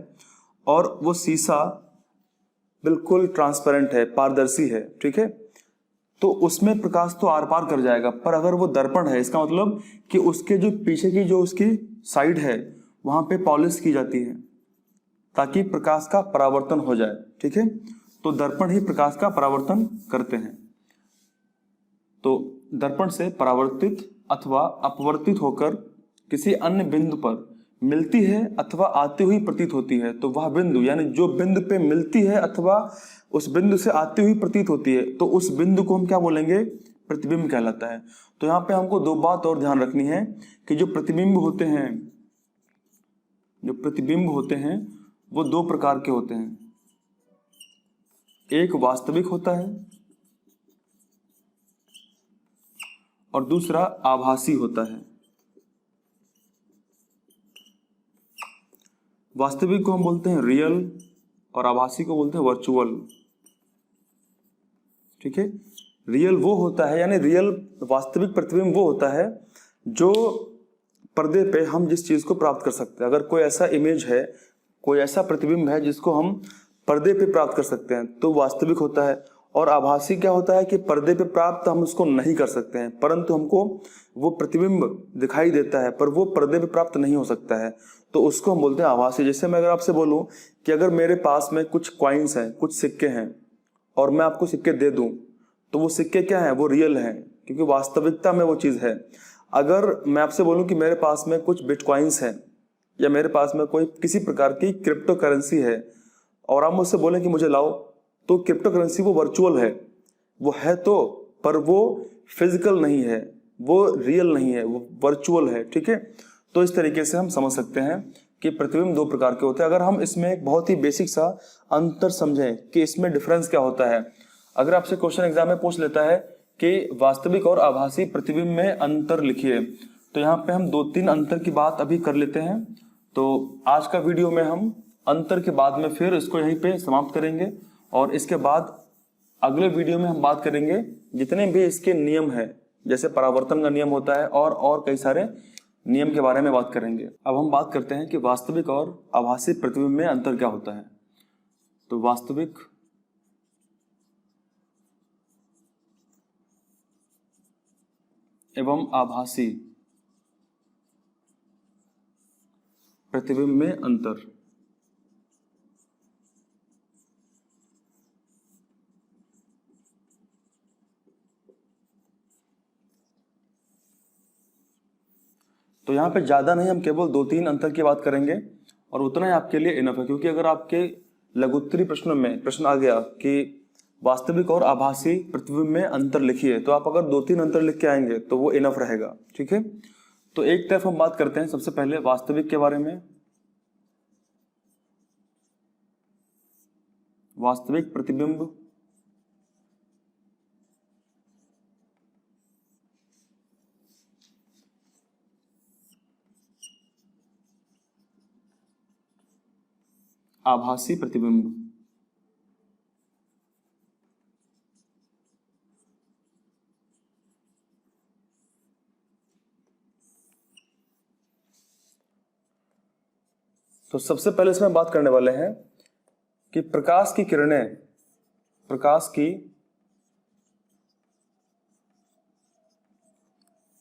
और वो शीशा बिल्कुल ट्रांसपेरेंट है, पारदर्शी है, ठीक है, तो उसमें प्रकाश तो आर पार कर जाएगा। पर अगर वो दर्पण है, इसका मतलब कि उसके जो पीछे की जो उसकी साइड है वहां पे पॉलिश की जाती है ताकि प्रकाश का परावर्तन हो जाए। ठीक है, तो दर्पण ही प्रकाश का परावर्तन करते हैं। तो दर्पण से परावर्तित अथवा अपवर्तित होकर किसी अन्य बिंदु पर मिलती है अथवा आती हुई प्रतीत होती है, तो वह बिंदु यानी जो बिंदु पे मिलती है अथवा उस बिंदु से आती हुई प्रतीत होती है, तो उस बिंदु को हम क्या बोलेंगे, प्रतिबिंब कहलाता है। तो यहाँ पे हमको दो बात और ध्यान रखनी है कि जो प्रतिबिंब होते हैं वो दो प्रकार के होते हैं। एक वास्तविक होता है और दूसरा आभासी होता है। वास्तविक को हम बोलते हैं रियल और आभासी को बोलते हैं वर्चुअल। ठीक है, रियल वो होता है, यानी रियल वास्तविक प्रतिबिंब वो होता है जो पर्दे पे हम जिस चीज को प्राप्त कर सकते हैं। अगर कोई ऐसा इमेज है, कोई ऐसा प्रतिबिंब है जिसको हम पर्दे पे प्राप्त कर सकते हैं, तो वास्तविक होता है। और आभासी क्या होता है कि पर्दे पे प्राप्त हम उसको नहीं कर सकते हैं, परंतु हमको वो प्रतिबिंब दिखाई देता है, पर वो पर्दे पे प्राप्त नहीं हो सकता है, तो उसको हम बोलते हैं आभासी। जैसे मैं अगर आपसे बोलूं कि अगर मेरे पास में कुछ कॉइन्स हैं, कुछ सिक्के हैं, और मैं आपको सिक्के दे दूं, तो वो सिक्के क्या है, वो रियल हैं, क्योंकि वास्तविकता में वो चीज है। अगर मैं आपसे बोलूं कि मेरे पास में कुछ बिटकॉइंस है या मेरे पास में कोई किसी प्रकार की क्रिप्टो करेंसी है, और आप मुझसे बोलें कि मुझे लाओ, तो क्रिप्टो करेंसी वो वर्चुअल है, वो है तो, पर वो फिजिकल नहीं है, वो रियल नहीं है, वो वर्चुअल है। ठीक है, तो इस तरीके से हम समझ सकते हैं कि प्रतिबिंब दो प्रकार के होते हैं। अगर हम इसमें एक बहुत ही बेसिक सा अंतर समझें कि इसमें डिफरेंस क्या होता है, अगर आपसे क्वेश्चन एग्जाम में पूछ लेता है कि वास्तविक और आभासी प्रतिबिंब में अंतर लिखिए, तो यहाँ पे हम 2-3 अंतर की बात अभी कर लेते हैं। तो आज का वीडियो में हम अंतर के बाद में फिर इसको यहीं पे समाप्त करेंगे, और इसके बाद अगले वीडियो में हम बात करेंगे जितने भी इसके नियम हैं, जैसे परावर्तन का नियम होता है और कई सारे नियम के बारे में बात करेंगे। अब हम बात करते हैं कि वास्तविक और आभासी प्रतिबिंब में अंतर क्या होता है। तो वास्तविक एवं आभासी प्रतिबिंब में अंतर। तो यहाँ पे ज़्यादा नहीं, हम केवल 2-3 अंतर की बात करेंगे और उतना ही आपके लिए इनफ है, क्योंकि अगर आपके लघुत्तरी प्रश्नों में प्रश्न आ गया कि वास्तविक और आभासी प्रतिबिंब में अंतर लिखिए, तो आप अगर 2-3 अंतर लिख के आएंगे तो वो इनफ रहेगा। ठीक है, तो एक तरफ हम बात करते हैं सबसे पहले वास्तविक के बारे में। वास्तविक प्रतिबिंब आभासी प्रतिबिंब। तो सबसे पहले इसमें बात करने वाले हैं कि प्रकाश की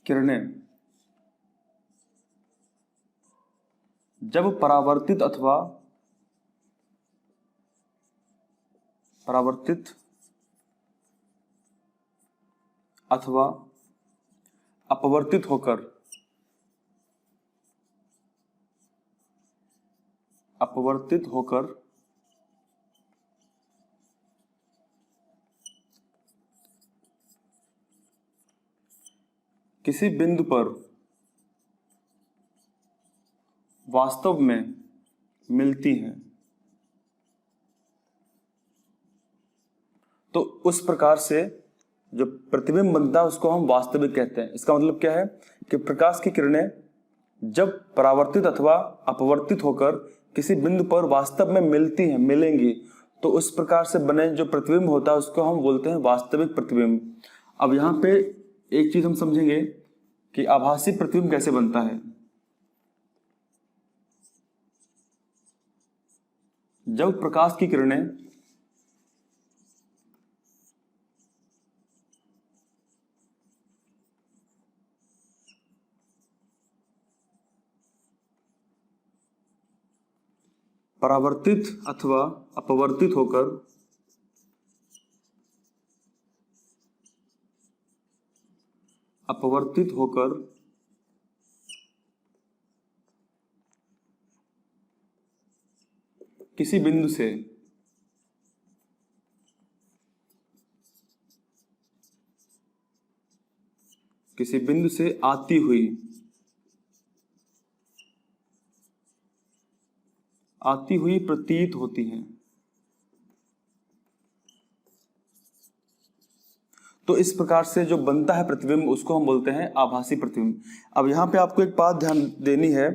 किरणें जब परावर्तित अथवा अपवर्तित होकर किसी बिंदु पर वास्तव में मिलती हैं, तो उस प्रकार से जो प्रतिबिंब बनता है उसको हम वास्तविक कहते हैं। इसका मतलब क्या है कि प्रकाश की किरणें जब परावर्तित अथवा अपवर्तित होकर किसी बिंदु पर वास्तव में मिलेंगी, तो उस प्रकार से बने जो प्रतिबिंब होता है उसको हम बोलते हैं वास्तविक प्रतिबिंब। अब यहाँ पे एक चीज हम समझेंगे कि आभासी प्रतिबिंब कैसे बनता है। जब प्रकाश की किरणें परावर्तित अथवा अपवर्तित होकर किसी बिंदु से आती हुई प्रतीत होती हैं, तो इस प्रकार से जो बनता है प्रतिबिंब उसको हम बोलते हैं आभासी प्रतिबिंब। अब यहाँ पे आपको एक बात ध्यान देनी है,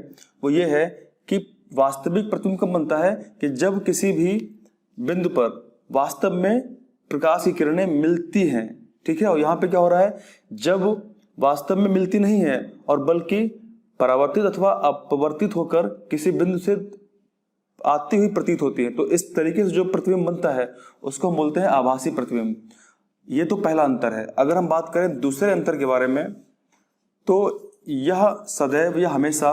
वो ये है कि वास्तविक प्रतिबिंब कब बनता है कि जब किसी भी बिंदु पर वास्तव में प्रकाश की किरणें मिलती हैं। ठीक है, और यहाँ पे क्या हो रहा है, जब वास्तव में मिलती नहीं है और बल्कि परावर्तित अथवा अपवर्तित होकर किसी बिंदु से आती हुई प्रतीत होती है, तो इस तरीके से जो प्रतिबिंब बनता है उसको हम बोलते हैं आभासी प्रतिबिंब। ये तो पहला अंतर है। अगर हम बात करें दूसरे अंतर के बारे में, तो यह सदैव यह हमेशा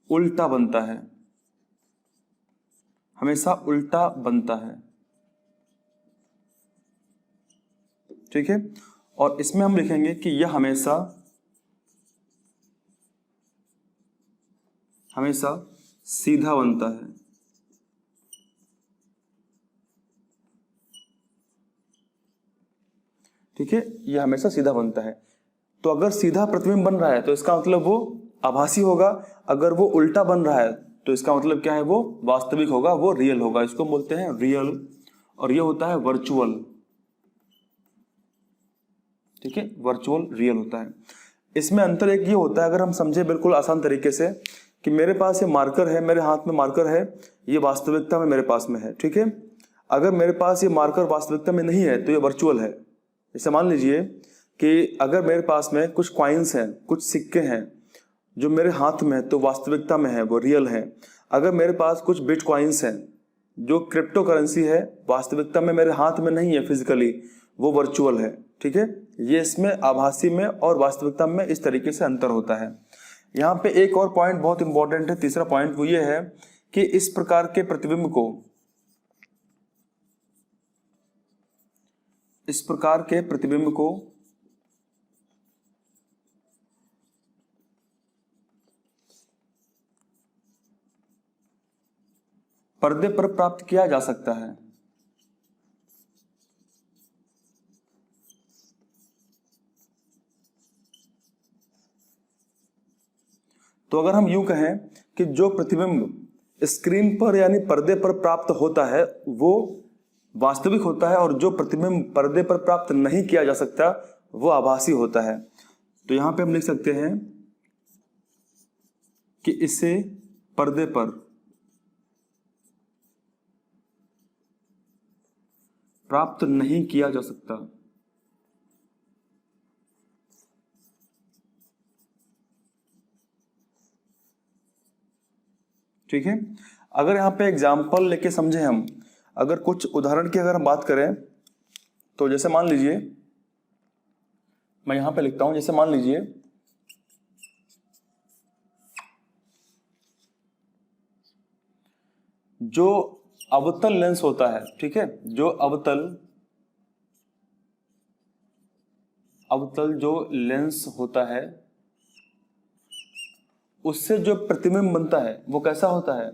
उल्टा बनता है। ठीक है, और इसमें हम लिखेंगे कि यह हमेशा सीधा बनता है। ठीक है, यह हमेशा सीधा बनता है। तो अगर सीधा प्रतिबिंब बन रहा है तो इसका मतलब वो आभासी होगा, अगर वो उल्टा बन रहा है तो इसका मतलब क्या है, वो वास्तविक होगा, वो रियल होगा। इसको बोलते हैं रियल, और ये होता है वर्चुअल। ठीक है, वर्चुअल रियल होता है। इसमें अंतर एक ये होता है, अगर हम समझे बिल्कुल आसान तरीके से, कि मेरे पास ये मार्कर है, मेरे हाथ में मार्कर है, ये वास्तविकता में मेरे पास में है। ठीक है, अगर मेरे पास ये मार्कर वास्तविकता में नहीं है तो ये वर्चुअल है। जैसे मान लीजिए कि अगर मेरे पास में कुछ कॉइन्स हैं, कुछ सिक्के हैं जो मेरे हाथ में है तो वास्तविकता में है, वो रियल है। अगर मेरे पास कुछ बिटकॉइन्स हैं जो क्रिप्टो करेंसी है, वास्तविकता में मेरे हाथ में नहीं है फिजिकली, वो वर्चुअल है। ठीक है, ये इसमें आभासी में और वास्तविकता में इस तरीके से अंतर होता है। यहाँ पे एक और पॉइंट बहुत इंपॉर्टेंट है, तीसरा पॉइंट, वो ये है कि इस प्रकार के प्रतिबिंब को, इस प्रकार के प्रतिबिंब को पर्दे पर प्राप्त किया जा सकता है। तो अगर हम यूं कहें कि जो प्रतिबिंब स्क्रीन पर यानी पर्दे पर प्राप्त होता है वो वास्तविक होता है, और जो प्रतिबिंब पर्दे पर प्राप्त नहीं किया जा सकता वो आभासी होता है। तो यहां पे हम लिख सकते हैं कि इसे पर्दे पर प्राप्त नहीं किया जा सकता। ठीक है, अगर यहां पे एग्जाम्पल लेके समझे हम, अगर कुछ उदाहरण की अगर हम बात करें तो जैसे मान लीजिए, मैं यहां पे लिखता हूं, जैसे मान लीजिए जो अवतल लेंस होता है, ठीक है, जो अवतल जो लेंस होता है उससे जो प्रतिबिंब बनता है वो कैसा होता है?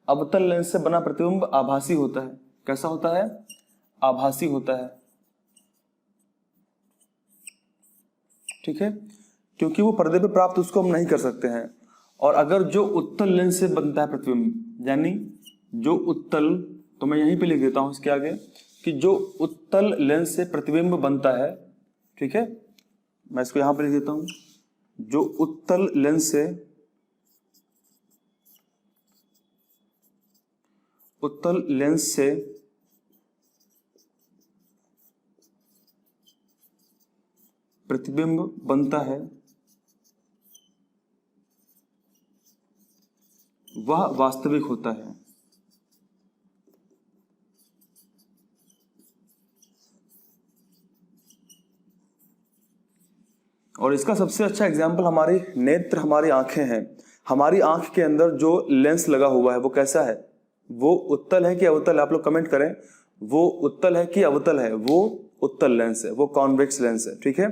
अवतल लेंस से बना प्रतिबिंब आभासी होता है। कैसा होता है? आभासी होता है। ठीक है, क्योंकि वो पर्दे पे प्राप्त उसको हम नहीं कर सकते हैं। और अगर जो उत्तल लेंस से बनता है प्रतिबिंब, यानी जो उत्तल, तो मैं यहीं पे लिख देता हूं इसके आगे कि जो उत्तल लेंस से प्रतिबिंब बनता है, ठीक है, मैं इसको यहां पे लिख देता हूं, जो उत्तल लेंस से प्रतिबिंब बनता है वह वास्तविक होता है। और इसका सबसे अच्छा एग्जाम्पल हमारी नेत्र, हमारी आंखें हैं। हमारी आंख के अंदर जो लेंस लगा हुआ है वो कैसा है? वो उत्तल है कि अवतल है? आप लोग कमेंट करें, वो उत्तल है कि अवतल है? वो उत्तल लेंस है, वो कॉन्वेक्स लेंस है। ठीक है,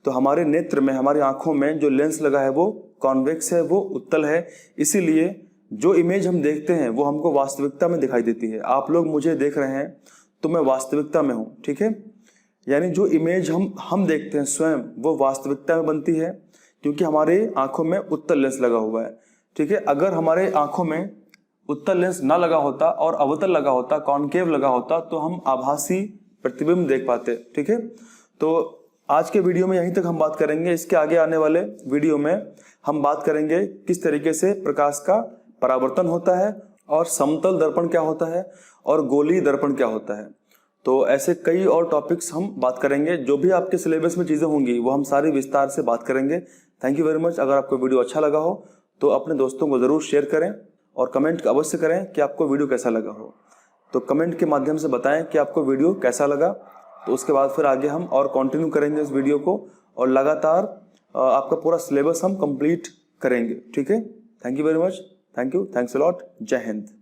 तो हमारे नेत्र में, हमारी आंखों में जो लेंस लगा है वो कॉन्वेक्स है, वो उत्तल है। इसीलिए जो इमेज हम देखते हैं वो हमको वास्तविकता में दिखाई देती है। आप लोग मुझे देख रहे हैं तो मैं वास्तविकता में हूं। ठीक है, यानी जो इमेज हम देखते हैं स्वयं वो वास्तविकता में बनती है, क्योंकि हमारे आंखों में उत्तल लेंस लगा हुआ है। ठीक है, अगर हमारे आंखों में उत्तल लेंस ना लगा होता और अवतल लगा होता, कॉनकेव लगा होता, तो हम आभासी प्रतिबिंब देख पाते। ठीक है, तो आज के वीडियो में यहीं तक हम बात करेंगे। इसके आगे आने वाले वीडियो में हम बात करेंगे किस तरीके से प्रकाश का परावर्तन होता है, और समतल दर्पण क्या होता है, और गोलीय दर्पण क्या होता है। तो ऐसे कई और टॉपिक्स हम बात करेंगे। जो भी आपके सिलेबस में चीज़ें होंगी वो हम सारी विस्तार से बात करेंगे। Thank you very much. अगर आपको वीडियो अच्छा लगा हो तो अपने दोस्तों को ज़रूर शेयर करें, और कमेंट अवश्य करें कि आपको वीडियो कैसा लगा हो। तो कमेंट के माध्यम से बताएं कि आपको वीडियो कैसा लगा। तो उसके बाद फिर आगे हम और कंटिन्यू करेंगे इस वीडियो को, और लगातार आपका पूरा सिलेबस हम कंप्लीट करेंगे। ठीक है, thank you very much. Thank you, thanks a lot. जय हिंद।